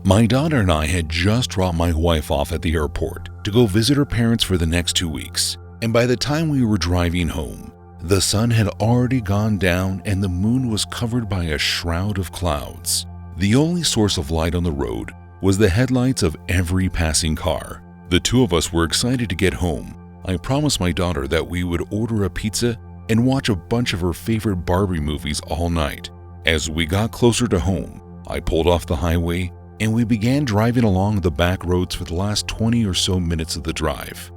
My daughter and I had just dropped my wife off at the airport to go visit her parents for the next 2 weeks, and by the time we were driving home, the sun had already gone down and the moon was covered by a shroud of clouds. The only source of light on the road was the headlights of every passing car. The two of us were excited to get home. I promised my daughter that we would order a pizza and watch a bunch of her favorite Barbie movies all night. As we got closer to home, I pulled off the highway and we began driving along the back roads for the last 20 or so minutes of the drive.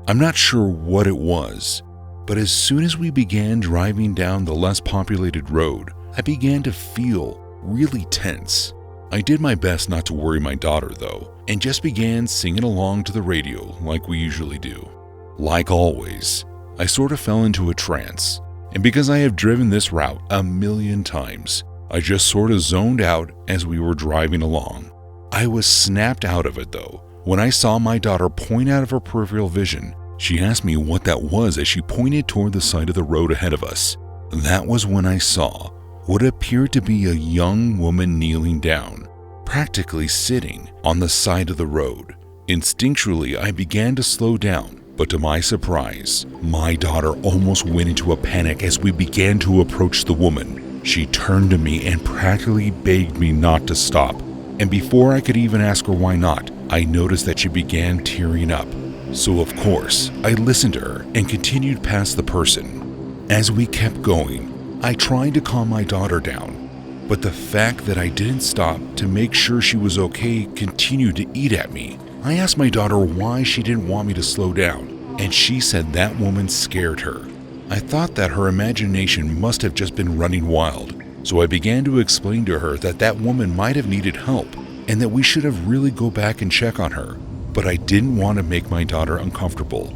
I'm not sure what it was, but as soon as we began driving down the less populated road, I began to feel really tense. I did my best not to worry my daughter though, and just began singing along to the radio like we usually do. Like always, I sort of fell into a trance, and because I have driven this route a million times, I just sort of zoned out as we were driving along. I was snapped out of it though. When I saw my daughter point out of her peripheral vision, she asked me what that was as she pointed toward the side of the road ahead of us. That was when I saw what appeared to be a young woman kneeling down, practically sitting on the side of the road. Instinctually, I began to slow down, but to my surprise, my daughter almost went into a panic as we began to approach the woman. She turned to me and practically begged me not to stop. And before I could even ask her why not, I noticed that she began tearing up. So of course, I listened to her and continued past the person. As we kept going, I tried to calm my daughter down, but the fact that I didn't stop to make sure she was okay continued to eat at me. I asked my daughter why she didn't want me to slow down, and she said that woman scared her. I thought that her imagination must have just been running wild, so I began to explain to her that that woman might have needed help and that we should have really go back and check on her, but I didn't want to make my daughter uncomfortable.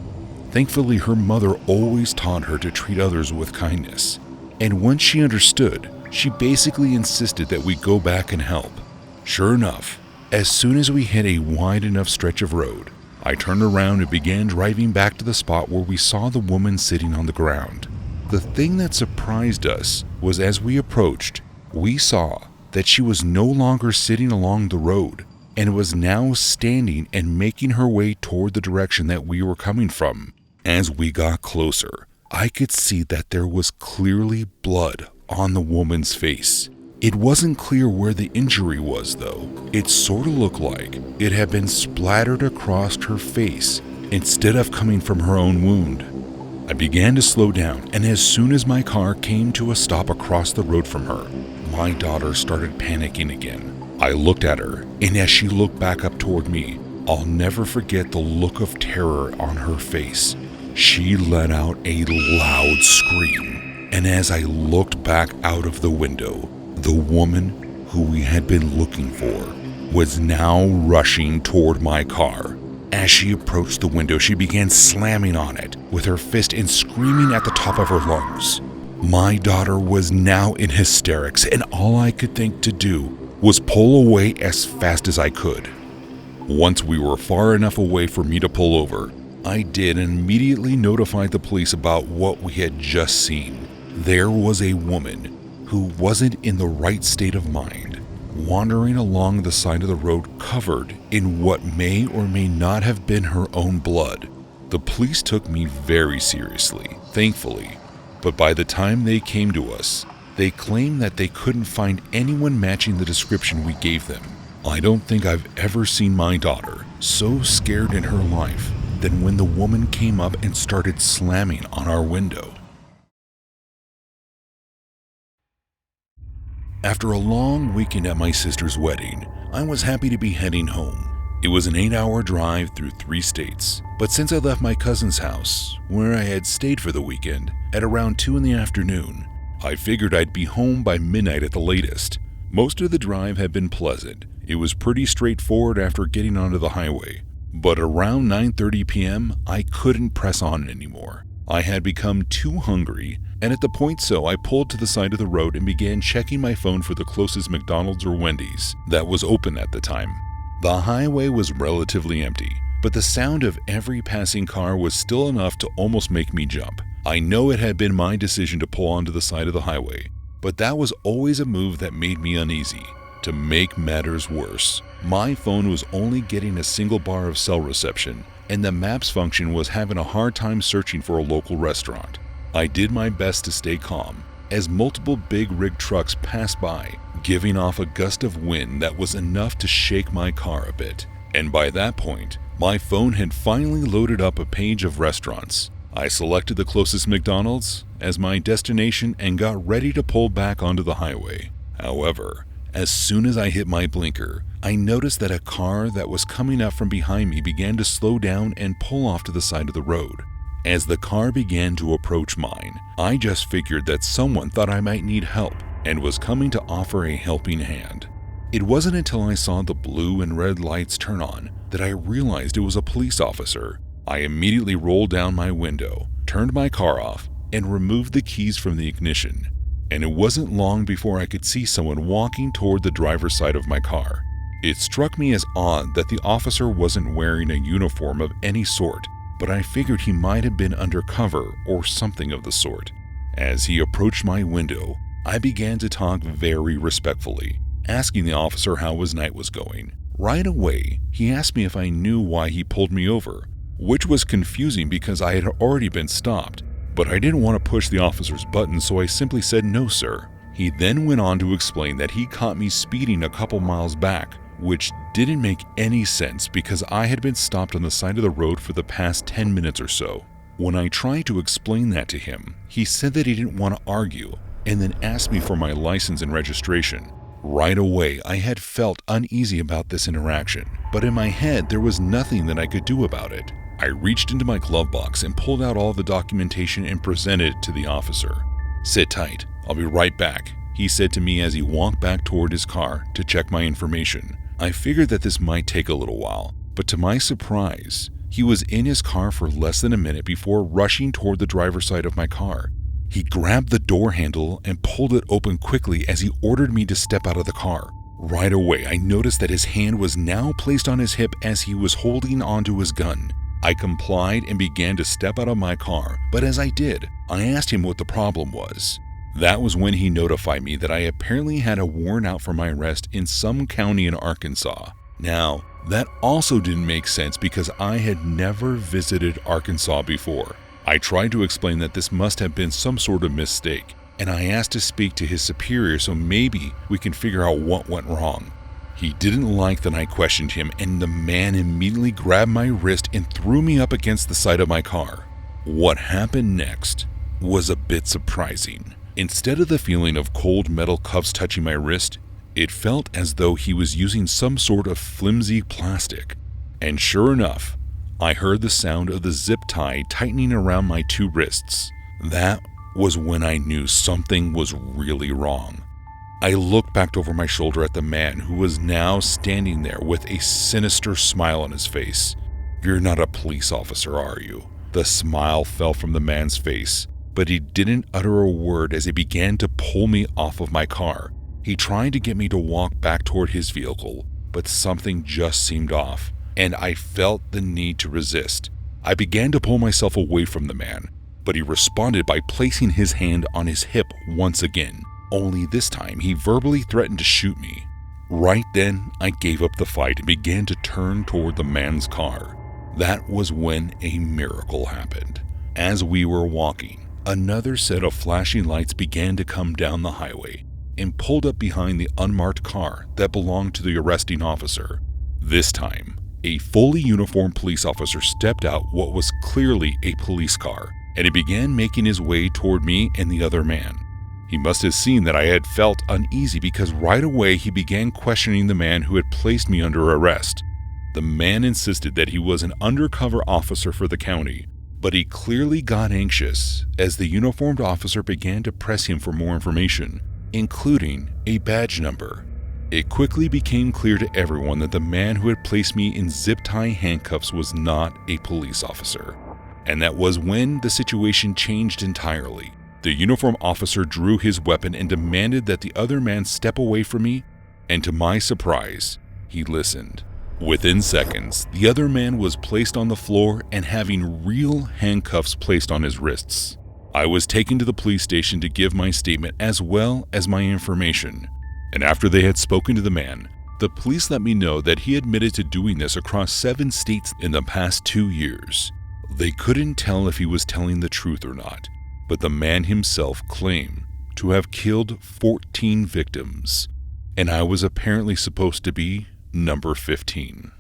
Thankfully, her mother always taught her to treat others with kindness, and once she understood, she basically insisted that we go back and help. Sure enough, as soon as we hit a wide enough stretch of road, I turned around and began driving back to the spot where we saw the woman sitting on the ground. The thing that surprised us was as we approached, we saw that she was no longer sitting along the road and was now standing and making her way toward the direction that we were coming from. As we got closer, I could see that there was clearly blood on the woman's face. It wasn't clear where the injury was though. It sort of looked like it had been splattered across her face instead of coming from her own wound. I began to slow down, and as soon as my car came to a stop across the road from her, my daughter started panicking again. I looked at her, and as she looked back up toward me, I'll never forget the look of terror on her face. She let out a loud scream, and as I looked back out of the window, the woman who we had been looking for was now rushing toward my car. As she approached the window, she began slamming on it with her fist and screaming at the top of her lungs. My daughter was now in hysterics, and all I could think to do was pull away as fast as I could. Once we were far enough away for me to pull over, I did and immediately notified the police about what we had just seen. There was a woman who wasn't in the right state of mind, wandering along the side of the road covered in what may or may not have been her own blood. The police took me very seriously, thankfully, but by the time they came to us, they claimed that they couldn't find anyone matching the description we gave them. I don't think I've ever seen my daughter so scared in her life than when the woman came up and started slamming on our window. After a long weekend at my sister's wedding, I was happy to be heading home. It was an 8-hour drive through 3 states, but since I left my cousin's house, where I had stayed for the weekend, at around 2 in the afternoon, I figured I'd be home by midnight at the latest. Most of the drive had been pleasant. It was pretty straightforward after getting onto the highway, but around 9:30 p.m., I couldn't press on anymore. I had become too hungry, and at the point so I pulled to the side of the road and began checking my phone for the closest McDonald's or Wendy's that was open at the time. The highway was relatively empty, but the sound of every passing car was still enough to almost make me jump. I know it had been my decision to pull onto the side of the highway, but that was always a move that made me uneasy. To make matters worse, My phone was only getting a single bar of cell reception, and the maps function was having a hard time searching for a local restaurant. I did my best to stay calm as multiple big rig trucks passed by, giving off a gust of wind that was enough to shake my car a bit. And by that point, my phone had finally loaded up a page of restaurants. I selected the closest McDonald's as my destination and got ready to pull back onto the highway. However, as soon as I hit my blinker, I noticed that a car that was coming up from behind me began to slow down and pull off to the side of the road. As the car began to approach mine, I just figured that someone thought I might need help and was coming to offer a helping hand. It wasn't until I saw the blue and red lights turn on that I realized it was a police officer. I immediately rolled down my window, turned my car off, and removed the keys from the ignition. And it wasn't long before I could see someone walking toward the driver's side of my car. It struck me as odd that the officer wasn't wearing a uniform of any sort, but I figured he might have been undercover or something of the sort. As he approached my window, I began to talk very respectfully, asking the officer how his night was going. Right away, he asked me if I knew why he pulled me over, which was confusing because I had already been stopped, but I didn't want to push the officer's button, so I simply said no, sir. He then went on to explain that he caught me speeding a couple miles back, which didn't make any sense because I had been stopped on the side of the road for the past 10 minutes or so. When I tried to explain that to him, he said that he didn't want to argue and then asked me for my license and registration. Right away, I had felt uneasy about this interaction, but in my head there was nothing that I could do about it. I reached into my glove box and pulled out all the documentation and presented it to the officer. "Sit tight, I'll be right back," he said to me as he walked back toward his car to check my information. I figured that this might take a little while, but to my surprise, he was in his car for less than a minute before rushing toward the driver's side of my car. He grabbed the door handle and pulled it open quickly as he ordered me to step out of the car. Right away, I noticed that his hand was now placed on his hip as he was holding onto his gun. I complied and began to step out of my car, but as I did, I asked him what the problem was. That was when he notified me that I apparently had a warrant out for my arrest in some county in Arkansas. Now, that also didn't make sense because I had never visited Arkansas before. I tried to explain that this must have been some sort of mistake, and I asked to speak to his superior so maybe we can figure out what went wrong. He didn't like that I questioned him, and the man immediately grabbed my wrist and threw me up against the side of my car. What happened next was a bit surprising. Instead of the feeling of cold metal cuffs touching my wrist, it felt as though he was using some sort of flimsy plastic. And sure enough, I heard the sound of the zip tie tightening around my two wrists. That was when I knew something was really wrong. I looked back over my shoulder at the man who was now standing there with a sinister smile on his face. "You're not a police officer, are you?" The smile fell from the man's face, but he didn't utter a word as he began to pull me off of my car. He tried to get me to walk back toward his vehicle, but something just seemed off, and I felt the need to resist. I began to pull myself away from the man, but he responded by placing his hand on his hip once again. Only this time, he verbally threatened to shoot me. Right then, I gave up the fight and began to turn toward the man's car. That was when a miracle happened. As we were walking, another set of flashing lights began to come down the highway and pulled up behind the unmarked car that belonged to the arresting officer. This time, a fully uniformed police officer stepped out what was clearly a police car, and he began making his way toward me and the other man. He must have seen that I had felt uneasy because right away he began questioning the man who had placed me under arrest. The man insisted that he was an undercover officer for the county, but he clearly got anxious as the uniformed officer began to press him for more information, including a badge number. It quickly became clear to everyone that the man who had placed me in zip-tie handcuffs was not a police officer. And that was when the situation changed entirely. The uniformed officer drew his weapon and demanded that the other man step away from me, and to my surprise, he listened. Within seconds, the other man was placed on the floor and having real handcuffs placed on his wrists. I was taken to the police station to give my statement as well as my information. And after they had spoken to the man, The police let me know that he admitted to doing this across 7 states in the past 2 years. They couldn't tell if he was telling the truth or not, but the man himself claimed to have killed 14 victims, and I was apparently supposed to be number 15.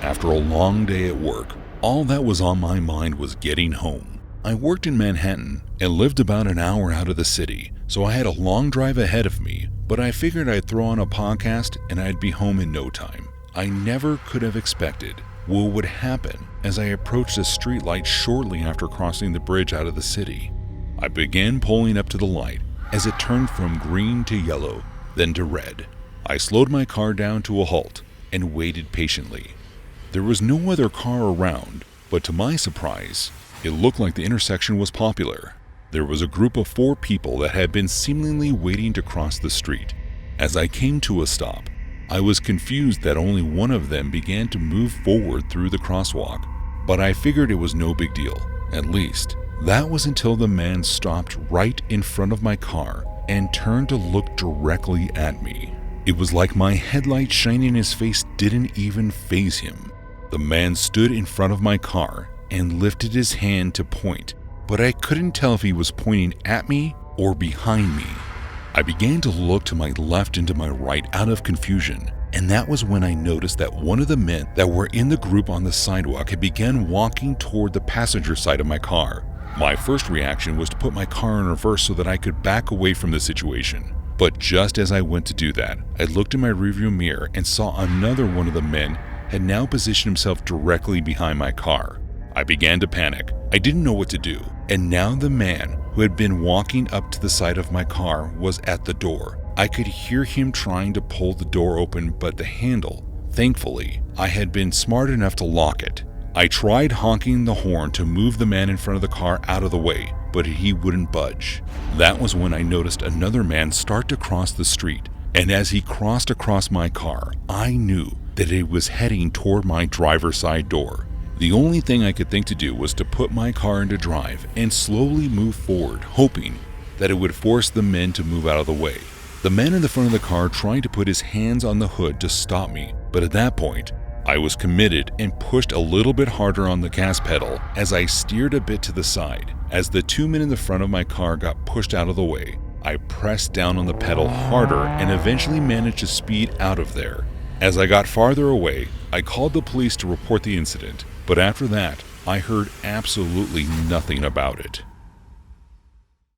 After a long day at work, all that was on my mind was getting home. I worked in Manhattan and lived about an hour out of the city, so I had a long drive ahead of me, but I figured I'd throw on a podcast and I'd be home in no time. I never could have expected what would happen as I approached a streetlight shortly after crossing the bridge out of the city. I began pulling up to the light as it turned from green to yellow, then to red. I slowed my car down to a halt and waited patiently. There was no other car around, but to my surprise, it looked like the intersection was popular. There was a group of 4 people that had been seemingly waiting to cross the street. As I came to a stop, I was confused that only one of them began to move forward through the crosswalk, but I figured it was no big deal. At least, that was until the man stopped right in front of my car and turned to look directly at me. It was like my headlight shining in his face didn't even faze him. The man stood in front of my car and lifted his hand to point, but I couldn't tell if he was pointing at me or behind me. I began to look to my left and to my right out of confusion, and that was when I noticed that one of the men that were in the group on the sidewalk had begun walking toward the passenger side of my car. My first reaction was to put my car in reverse so that I could back away from the situation. But just as I went to do that, I looked in my rearview mirror and saw another one of the men had now positioned himself directly behind my car. I began to panic. I didn't know what to do. And now the man who had been walking up to the side of my car was at the door. I could hear him trying to pull the door open, but the handle, thankfully, I had been smart enough to lock it. I tried honking the horn to move the man in front of the car out of the way, but he wouldn't budge. That was when I noticed another man start to cross the street, and as he crossed across my car, I knew that it was heading toward my driver's side door. The only thing I could think to do was to put my car into drive and slowly move forward, hoping that it would force the men to move out of the way. The man in the front of the car tried to put his hands on the hood to stop me, but at that point, I was committed and pushed a little bit harder on the gas pedal as I steered a bit to the side. As the 2 men in the front of my car got pushed out of the way, I pressed down on the pedal harder and eventually managed to speed out of there. As I got farther away, I called the police to report the incident, but after that, I heard absolutely nothing about it.